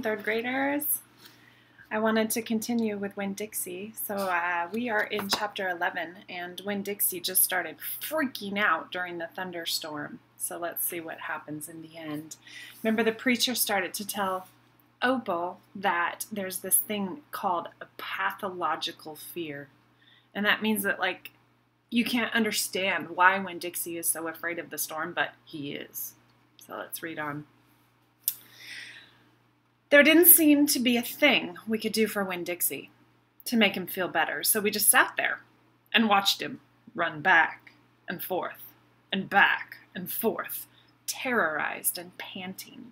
third graders. I wanted to continue with Winn Dixie. So we are in chapter 11, and Winn Dixie just started freaking out during the thunderstorm. So let's see what happens in the end. Remember, the preacher started to tell Opal that there's this thing called a pathological fear. And that means that, like, you can't understand why Winn Dixie is so afraid of the storm, but he is. So let's read on. There didn't seem to be a thing we could do for Winn Dixie to make him feel better, so we just sat there and watched him run back and forth and back and forth, terrorized and panting.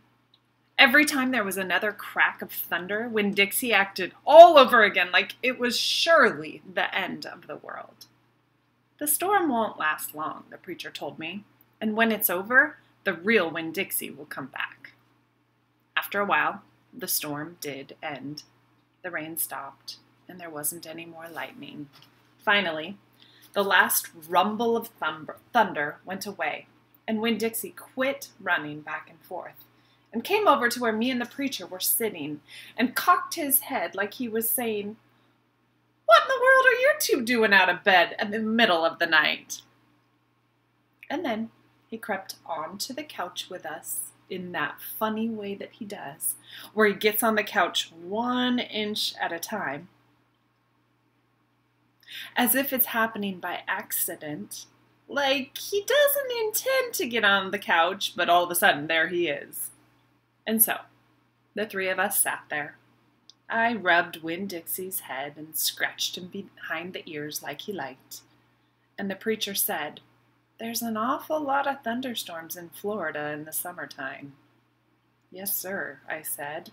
Every time there was another crack of thunder, Winn Dixie acted all over again like it was surely the end of the world. The storm won't last long, the preacher told me, and when it's over, the real Winn Dixie will come back. After a while, the storm did end. The rain stopped, and there wasn't any more lightning. Finally, the last rumble of thunder went away, and Winn Dixie quit running back and forth, and came over to where me and the preacher were sitting, and cocked his head like he was saying, "What in the world are you two doing out of bed in the middle of the night?" And then he crept onto the couch with us in that funny way that he does, where he gets on the couch 1 inch at a time, as if it's happening by accident, like he doesn't intend to get on the couch, but all of a sudden there he is. And so, the three of us sat there. I rubbed Winn Dixie's head and scratched him behind the ears like he liked, and the preacher said, "There's an awful lot of thunderstorms in Florida in the summertime." "Yes, sir," I said.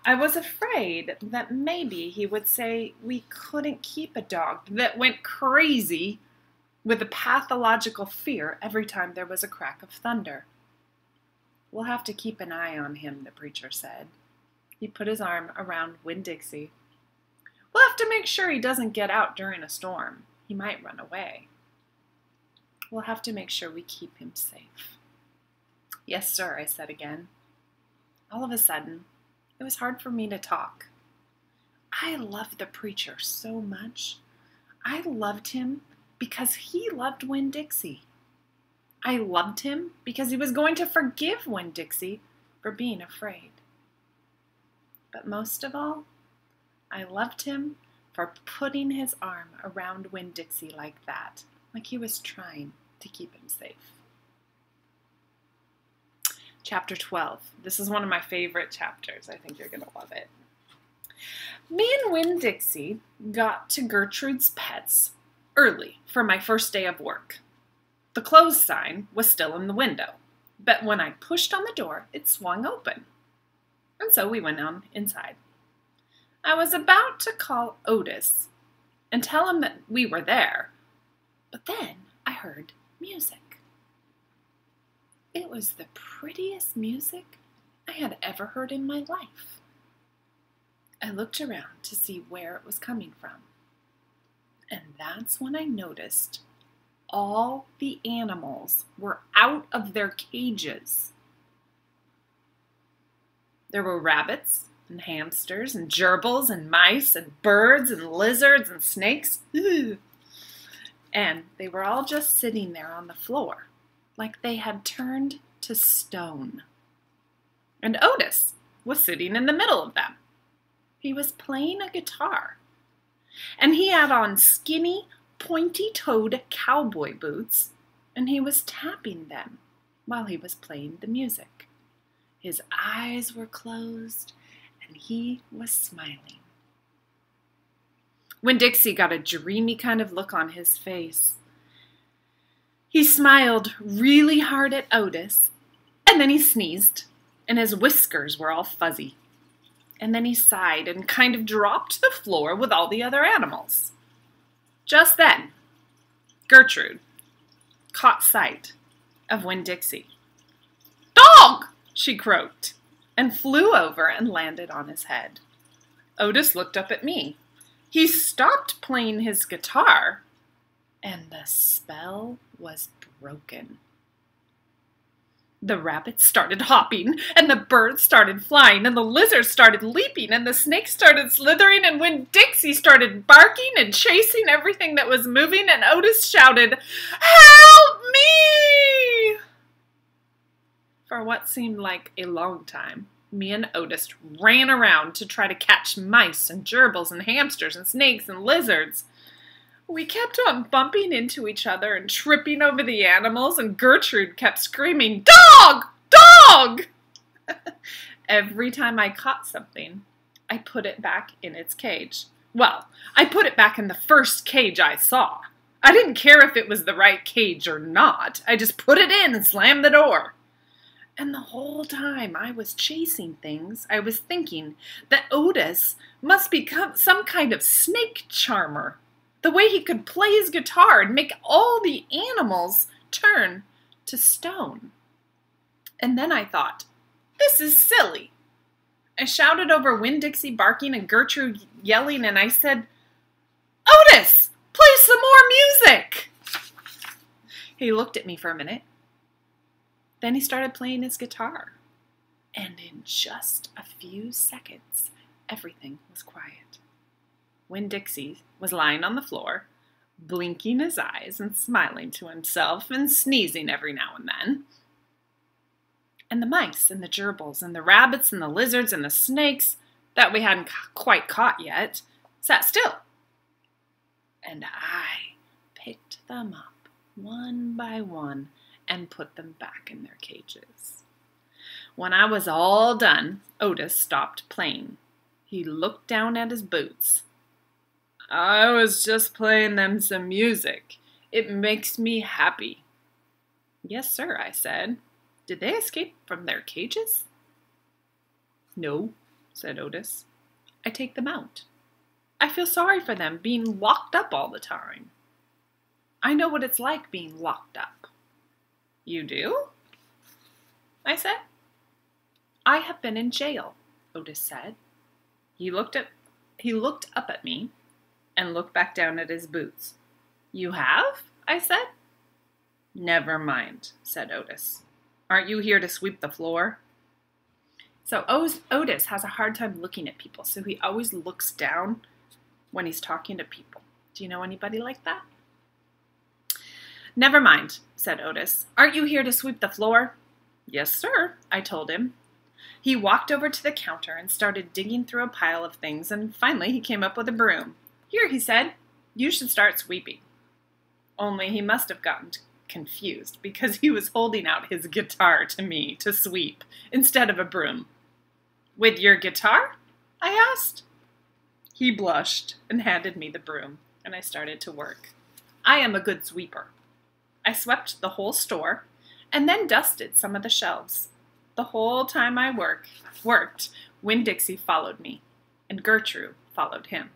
I was afraid that maybe he would say we couldn't keep a dog that went crazy with a pathological fear every time there was a crack of thunder. "We'll have to keep an eye on him," the preacher said. He put his arm around Winn Dixie. "We'll have to make sure he doesn't get out during a storm. He might run away. We'll have to make sure we keep him safe." "Yes, sir," I said again. All of a sudden, it was hard for me to talk. I loved the preacher so much. I loved him because he loved Winn Dixie. I loved him because he was going to forgive Winn Dixie for being afraid. But most of all, I loved him for putting his arm around Winn Dixie like that, like he was trying to keep him safe. Chapter 12. This is one of my favorite chapters. I think you're going to love it. Me and Winn Dixie got to Gertrude's Pets early for my first day of work. The closed sign was still in the window, but when I pushed on the door, it swung open. And so we went on inside. I was about to call Otis and tell him that we were there, but then I heard music. It was the prettiest music I had ever heard in my life. I looked around to see where it was coming from, and that's when I noticed all the animals were out of their cages. There were rabbits and hamsters and gerbils and mice and birds and lizards and snakes. And they were all just sitting there on the floor, like they had turned to stone. And Otis was sitting in the middle of them. He was playing a guitar. And he had on skinny, pointy-toed cowboy boots, and he was tapping them while he was playing the music. His eyes were closed, and he was smiling. Winn Dixie got a dreamy kind of look on his face. He smiled really hard at Otis, and then he sneezed, and his whiskers were all fuzzy. And then he sighed and kind of dropped to the floor with all the other animals. Just then, Gertrude caught sight of Winn Dixie. "Dog!" she croaked, and flew over and landed on his head. Otis looked up at me. He stopped playing his guitar, and the spell was broken. The rabbits started hopping, and the birds started flying, and the lizards started leaping, and the snakes started slithering, and Winn Dixie started barking and chasing everything that was moving, and Otis shouted, "Help me!" For what seemed like a long time, me and Otis ran around to try to catch mice and gerbils and hamsters and snakes and lizards. We kept on bumping into each other and tripping over the animals, and Gertrude kept screaming, "Dog! Dog!" Every time I caught something, I put it back in its cage. Well, I put it back in the first cage I saw. I didn't care if it was the right cage or not. I just put it in and slammed the door. And the whole time I was chasing things, I was thinking that Otis must become some kind of snake charmer. The way he could play his guitar and make all the animals turn to stone. And then I thought, this is silly. I shouted over Winn Dixie barking and Gertrude yelling, and I said, "Otis, play some more music!" He looked at me for a minute. Then he started playing his guitar. And in just a few seconds, everything was quiet. Winn Dixie was lying on the floor, blinking his eyes and smiling to himself and sneezing every now and then. And the mice and the gerbils and the rabbits and the lizards and the snakes that we hadn't quite caught yet sat still. And I picked them up one by one and put them back in their cages. When I was all done, Otis stopped playing. He looked down at his boots. "I was just playing them some music. It makes me happy." "Yes, sir," I said. "Did they escape from their cages?" "No," said Otis. "I take them out. I feel sorry for them being locked up all the time. I know what it's like being locked up." "You do?" I said. "I have been in jail," Otis said. He looked up at me and looked back down at his boots. "You have?" I said. "Never mind," said Otis. "Aren't you here to sweep the floor?" So Otis has a hard time looking at people, so he always looks down when he's talking to people. Do you know anybody like that? "Never mind," said Otis. "Aren't you here to sweep the floor?" "Yes, sir," I told him. He walked over to the counter and started digging through a pile of things, and finally he came up with a broom. "Here," he said, "you should start sweeping." Only he must have gotten confused because he was holding out his guitar to me to sweep instead of a broom. "With your guitar?" I asked. He blushed and handed me the broom, and I started to work. I am a good sweeper. I swept the whole store and then dusted some of the shelves. The whole time I worked, Winn Dixie followed me, and Gertrude followed him,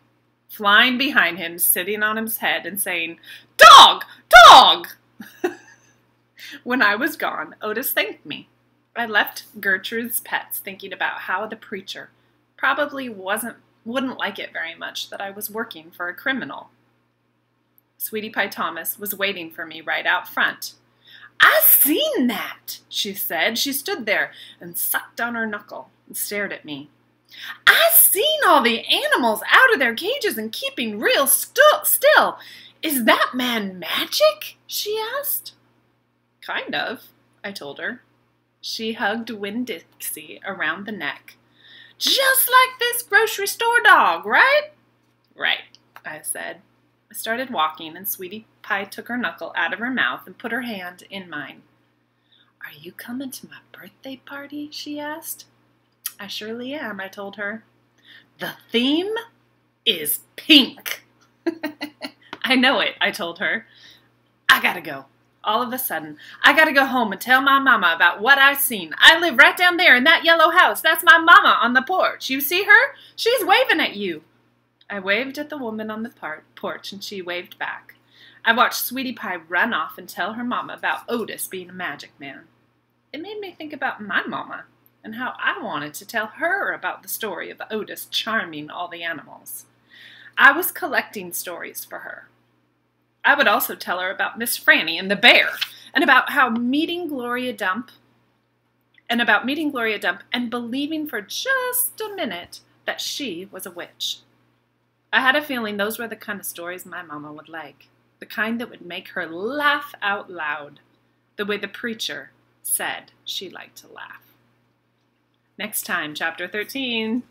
flying behind him, sitting on his head and saying, "Dog! Dog!" When I was gone, Otis thanked me. I left Gertrude's pets thinking about how the preacher probably wouldn't like it very much that I was working for a criminal. Sweetie Pie Thomas was waiting for me right out front. "I seen that," she said. She stood there and sucked on her knuckle and stared at me. "I seen all the animals out of their cages and keeping real still. Is that man magic?" she asked. "Kind of," I told her. She hugged Winn Dixie around the neck. "Just like this grocery store dog, right?" "Right," I said. I started walking, and Sweetie Pie took her knuckle out of her mouth and put her hand in mine. "Are you coming to my birthday party?" she asked. "I surely am," I told her. "The theme is pink." "I know it," I told her. "I gotta go. All of a sudden, I gotta go home and tell my mama about what I seen. I live right down there in that yellow house. That's my mama on the porch. You see her? She's waving at you." I waved at the woman on the porch, and she waved back. I watched Sweetie Pie run off and tell her mama about Otis being a magic man. It made me think about my mama and how I wanted to tell her about the story of Otis charming all the animals. I was collecting stories for her. I would also tell her about Miss Franny and the bear, and about how meeting Gloria Dump and about meeting Gloria Dump and believing for just a minute that she was a witch. I had a feeling those were the kind of stories my mama would like, the kind that would make her laugh out loud, the way the preacher said she liked to laugh. Next time, Chapter 13.